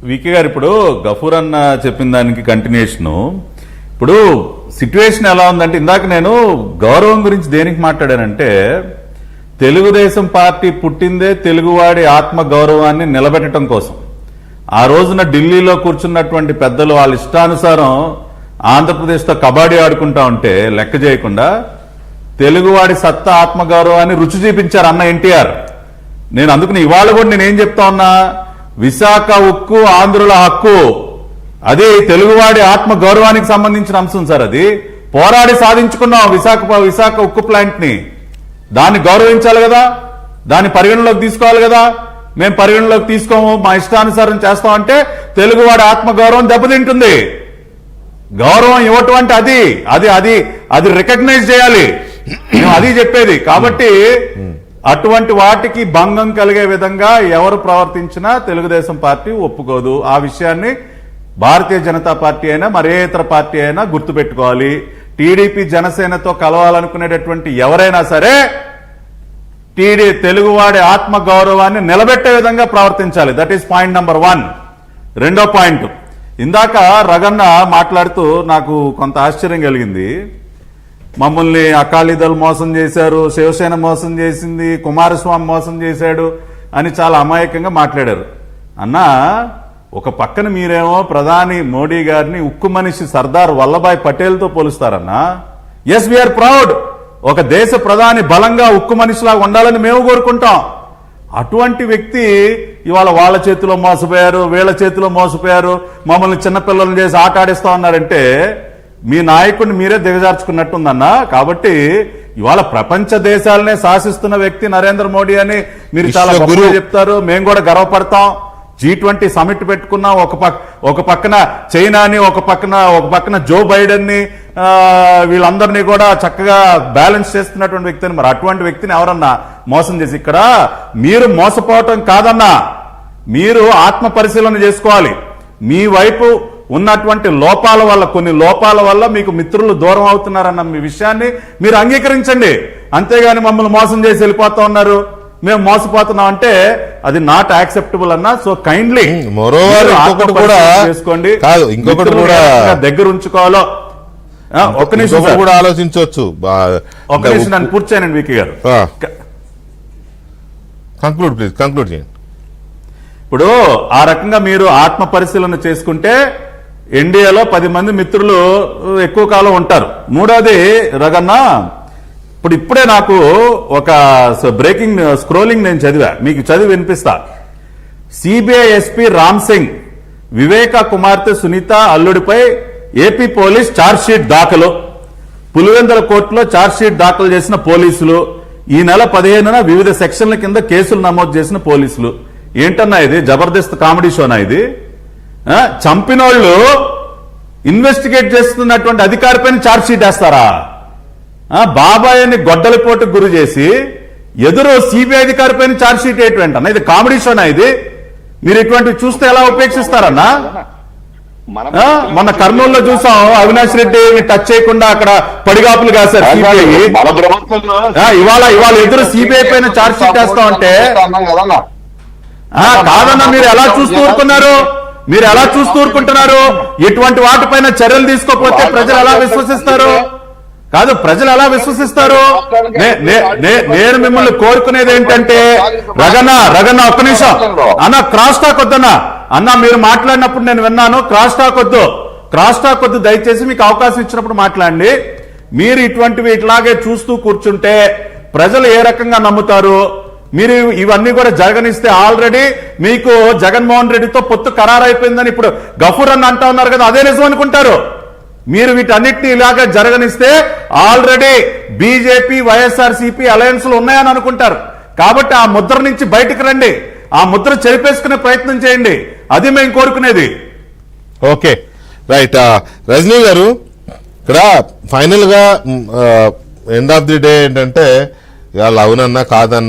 VK గారు ఇప్పుడు గఫూర్ అన్న చెప్పిన దానికి కంటిన్యూషను. ఇప్పుడు సిచ్యువేషన్ ఎలా ఉందంటే, ఇందాక నేను గౌరవం గురించి దేనికి మాట్లాడానంటే, తెలుగుదేశం పార్టీ పుట్టిందే తెలుగువాడి ఆత్మ గౌరవాన్ని నిలబెట్టడం కోసం. ఆ రోజున ఢిల్లీలో కూర్చున్నటువంటి పెద్దలు వాళ్ళ ఇష్టానుసారం ఆంధ్రప్రదేశ్తో కబడ్డీ ఆడుకుంటా ఉంటే లెక్క చేయకుండా తెలుగువాడి సత్తా ఆత్మగౌరవాన్ని రుచి చూపించారు అన్న ఎన్టీఆర్. నేను అందుకని ఇవాళ కూడా నేనేం చెప్తా ఉన్నా, విశాఖ ఉక్కు ఆంధ్రుల హక్కు, అది తెలుగువాడి ఆత్మ గౌరవానికి సంబంధించిన అంశం సార్. అది పోరాడి సాధించుకున్నాం విశాఖ ఉక్కు ప్లాంట్ ని. దాన్ని గౌరవించాలి కదా, దాన్ని పరిగణలోకి తీసుకోవాలి కదా. మేము పరిగణలోకి తీసుకోము, మా ఇష్టానుసారం చేస్తామంటే తెలుగువాడి ఆత్మ గౌరవం దెబ్బతింటుంది. గౌరవం ఇవ్వటం అంటే అది రికగ్నైజ్ చేయాలి, మేము అది చెప్పేది. కాబట్టి అటువంటి వాటికి భంగం కలిగే విధంగా ఎవరు ప్రవర్తించినా తెలుగుదేశం పార్టీ ఒప్పుకోదు. ఆ విషయాన్ని భారతీయ జనతా పార్టీ అయినా మరే ఇతర పార్టీ అయినా గుర్తుపెట్టుకోవాలి. టీడీపీ జనసేనతో కలవాలనుకునేటటువంటి ఎవరైనా సరే తెలుగువాడి ఆత్మ గౌరవాన్ని నిలబెట్టే విధంగా ప్రవర్తించాలి. That is point number 1. రెండో పాయింట్, ఇందాక రగన్న మాట్లాడుతూ నాకు కొంత ఆశ్చర్యం కలిగింది. మమ్మల్ని అకాలీదళ్ మోసం చేశారు, శివసేన మోసం చేసింది, కుమారస్వామి మోసం చేశాడు అని చాలా అమాయకంగా మాట్లాడారు. అన్నా, ఒక పక్కన మీరేమో ప్రధాని మోడీ గారిని ఉక్కు మనిషి సర్దార్ వల్లభాయ్ పటేల్తో పోలుస్తారన్నా. Yes, we are proud. ఒక దేశ ప్రధాని బలంగా ఉక్కు మనిషిలాగా ఉండాలని మేము కోరుకుంటాం. అటువంటి వ్యక్తి ఇవాళ వాళ్ళ చేతిలో మోసపోయారు, వీళ్ళ చేతిలో మోసపోయారు, మమ్మల్ని చిన్నపిల్లలను చేసి ఆట ఆడిస్తా ఉన్నారంటే మీ నాయకుడిని మీరే దిగజార్చుకున్నట్టుందన్నా. కాబట్టి ఇవాళ ప్రపంచ దేశాలనే శాసిస్తున్న వ్యక్తి నరేంద్ర మోడీ అని మీరు చాలా గొప్పగా చెప్తారు, మేము కూడా గర్వపడతాం. G20 సమిట్ పెట్టుకున్నాం, ఒక పక్కన చైనాని, ఒక పక్కన జో బైడెన్ ని, వీళ్ళందరినీ కూడా చక్కగా బ్యాలెన్స్ చేస్తున్నటువంటి వ్యక్తిని. మరి అటువంటి వ్యక్తిని ఎవరన్నా మోసం చేసి, ఇక్కడ మీరు మోసపోవటం కాదన్నా, మీరు ఆత్మ పరిశీలన చేసుకోవాలి. మీ వైపు ఉన్నటువంటి కొన్ని లోపాల వల్ల మీకు మిత్రులు దూరం అవుతున్నారన్న మీ విషయాన్ని మీరు అంగీకరించండి. అంతేగాని మమ్మల్ని మోసం చేసి వెళ్ళిపోతా ఉన్నారు, మేము మోసపోతున్నాం అంటే అది నాట్ యాక్సెప్టబుల్ అన్నా. సో కైండ్లీ చేసుకోండి, ఇంకొకటి కూడా దగ్గర ఉంచుకోవాలో ఒక్క నిమిషం కూడా ఆలోచించవచ్చు. ఒక్క నిమిషం నన్ను పూర్తి చేయనండి వికీ గారు. కంక్లూడ్ ప్లీజ్, కంక్లూడ్ చేయండి. ఇప్పుడు ఆ రకంగా మీరు ఆత్మ పరిశీలన చేసుకుంటే ఎన్డీఏలో 10 మంది మిత్రులు ఎక్కువ కాలం ఉంటారు. మూడోది రగన్న, ఇప్పుడే నాకు ఒక బ్రేకింగ్ స్క్రోలింగ్ నేను చదివా, మీకు చదివి వినిపిస్తా. సిబిఐ ఎస్పీ రామ్ సింగ్ వివేక కుమార్తె సునీత అల్లుడిపై ఏపీ పోలీస్ ఛార్జ్షీట్ దాఖలు. పులివెందుల కోర్టులో ఛార్జ్షీట్ దాఖలు చేసిన పోలీసులు, ఈ నెల 15న వివిధ సెక్షన్ల కింద కేసులు నమోదు చేసిన పోలీసులు. ఏంటన్నా ఇది జబర్దస్త్ కామెడీ షోనా ఇది? చంపినోళ్ళు ఇన్వెస్టిగేట్ చేస్తున్నటువంటి అధికారిపైన ఛార్జ్షీట్ వేస్తారా? బాబాయ్ని గొడ్డలిపోటుకు గురి చేసి ఎదురు సిబిఐ అధికారిపైన ఛార్జ్షీట్ ఏంటంటే ఇది కామెడీ షోనా ఇది? మీరు ఇటువంటివి చూస్తే ఎలా ఉపేక్షిస్తారన్నా? మొన్న కర్నూలులో చూసాం, అవినాష్ రెడ్డిని టచ్ చేయకుండా అక్కడ పడిగాపులు కాశారు సిబిఐ. ఇవాళ ఎదురు సిబిఐ పైన ఛార్జ్షీట్ వేస్తామంటే కాదన్నా, మీరు ఎలా చూస్తూ ఊరుకున్నారు? మీరు ఎలా చూస్తూ ఊరుకుంటున్నారు? ఇటువంటి వాటిపైన చర్యలు తీసుకోకపోతే ప్రజలు ఎలా విశ్వసిస్తారు? కాదు, ప్రజలు ఎలా విశ్వసిస్తారు? నేను మిమ్మల్ని కోరుకునేది ఏంటంటే, రగన్న ఒక్క నిమిషం అన్న, క్రాస్ టాక్ వద్దన్నా. అన్న, మీరు మాట్లాడినప్పుడు నేను విన్నాను, క్రాస్ టాక్ వద్దు దయచేసి. మీకు అవకాశం ఇచ్చినప్పుడు మాట్లాడండి. మీరు ఇటువంటివి ఇట్లాగే చూస్తూ కూర్చుంటే ప్రజలు ఏ రకంగా నమ్ముతారు? మీరు ఇవన్నీ కూడా జరగనిస్తే ఆల్రెడీ మీకు జగన్మోహన్ రెడ్డితో పొత్తు ఖరారైపోయిందని ఇప్పుడు గఫూర్ అన్న అంటా ఉన్నారు కదా, అదే నిజం అనుకుంటారు. మీరు వీటన్నిటిని ఇలాగా జరగనిస్తే ఆల్రెడీ బీజేపీ వైఎస్ఆర్సీపీ అలయన్స్ లో ఉన్నాయని అనుకుంటారు. కాబట్టి ఆ ముద్ర నుంచి బయటకు రండి, ఆ ముద్ర చెరిపేసుకునే ప్రయత్నం చేయండి, అది మేము కోరుకునేది. Okay, right. రజనీ గారు, ఇక్కడ ఫైనల్ గా ఎండ్ ఆఫ్ ది డే ఏంటంటే, ఇవాళ అవునన్నా కాదన్నా